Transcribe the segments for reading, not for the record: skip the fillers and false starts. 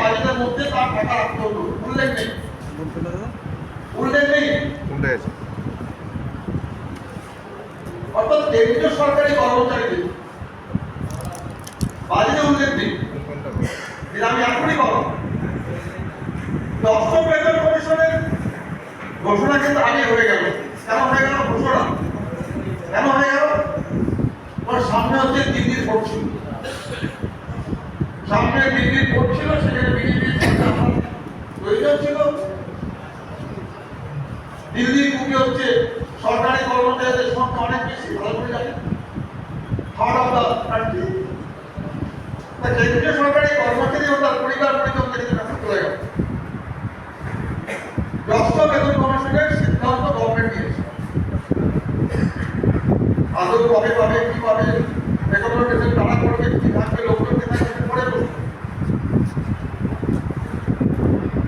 বাজেটের মধ্যে তার টাকা রাখতে হতো, উল্লেখ নেই, উল্লেখ নেই। অর্থাৎ কেন্দ্রীয় সরকারি কর্মচারীদের বাজেটে উল্লেখ নেই, যেটা আমি এখনই বলব। অষ্টম বেতন কমিশনের ঘোষণা কিন্তু আগে হয়ে গেল। কেন হয়ে গেল ঘোষণা? কেন হয়ে গেল? ওর সামনে হচ্ছে দিল্লির ভোট ছিল, সামনে দিল্লির ভোট ছিল, সেখানে বিজেপি প্রয়োজন ছিল। দিল্লির বুকে হচ্ছে সরকারি কর্মচারীদের সংখ্যা অনেক বেশি, ভালো করে জানেন, থার্ড অফ দ্য কান্ট্রি। কেন্দ্রীয় সরকারি কর্মচারী ও তার পরিবার পরিজনকে কাছে চলে গেল। অষ্টম বেতন কমিশনের সিদ্ধান্ত গভর্নমেন্ট নিয়েছে। আদৌ কবে পাবে, কি পাবে, রেকমেন্ডেশন তারা করবে, কি থাকবে, লোকজন কে থাকবে, পরে বলবো।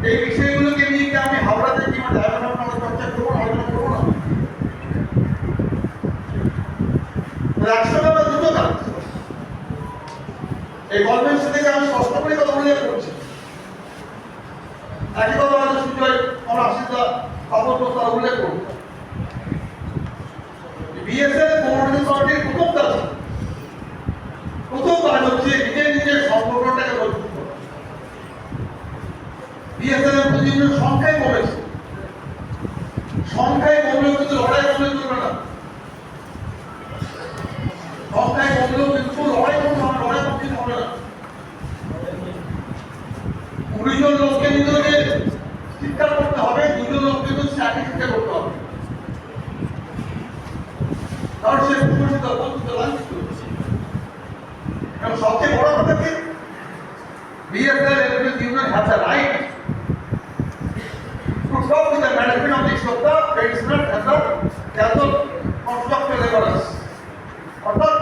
এই বিষয়গুলোকে নিয়ে কি আমি হাওড়াতে কিংবা ডায়মন্ড চর্চা করবো, আলোচনা করবো না? একসঙ্গে আমরা দুটো কাজ, এই কনভেনশন থেকে আমি স্পষ্ট করে কথা উল্লেখ করছি। একই কথা হয়তো সুজয় আমার আশিসদা খবর তারা উল্লেখ করবো। বিএসএফ কমিউনিটি পার্টির প্রথম কাজ হচ্ছে নিজের নিজের সম্পর্কটাকে মজবুত করা। বিএসএফ এর প্রতিদিনের সংখ্যায় কমেছে, সংখ্যায় কমলেও কিন্তু লড়াই কমলে চলবে না। সংখ্যায় কমলেও কিন্তু লড়াই করতে হবে, লড়াই করতে হবে না। 20 জন লোককে নিজেকে শিক্ষা করতে হবে, 2 জন লোককে কিন্তু শিক্ষা করতে হবে। কারণ সে প্রশাসিত বঞ্চিত লাঞ্ছিত। এবং সবচেয়ে বড় কথা কি, BSF Employees Union has a right to talk with the management of the Shota, pensioners and the construction laborers. অর্থাৎ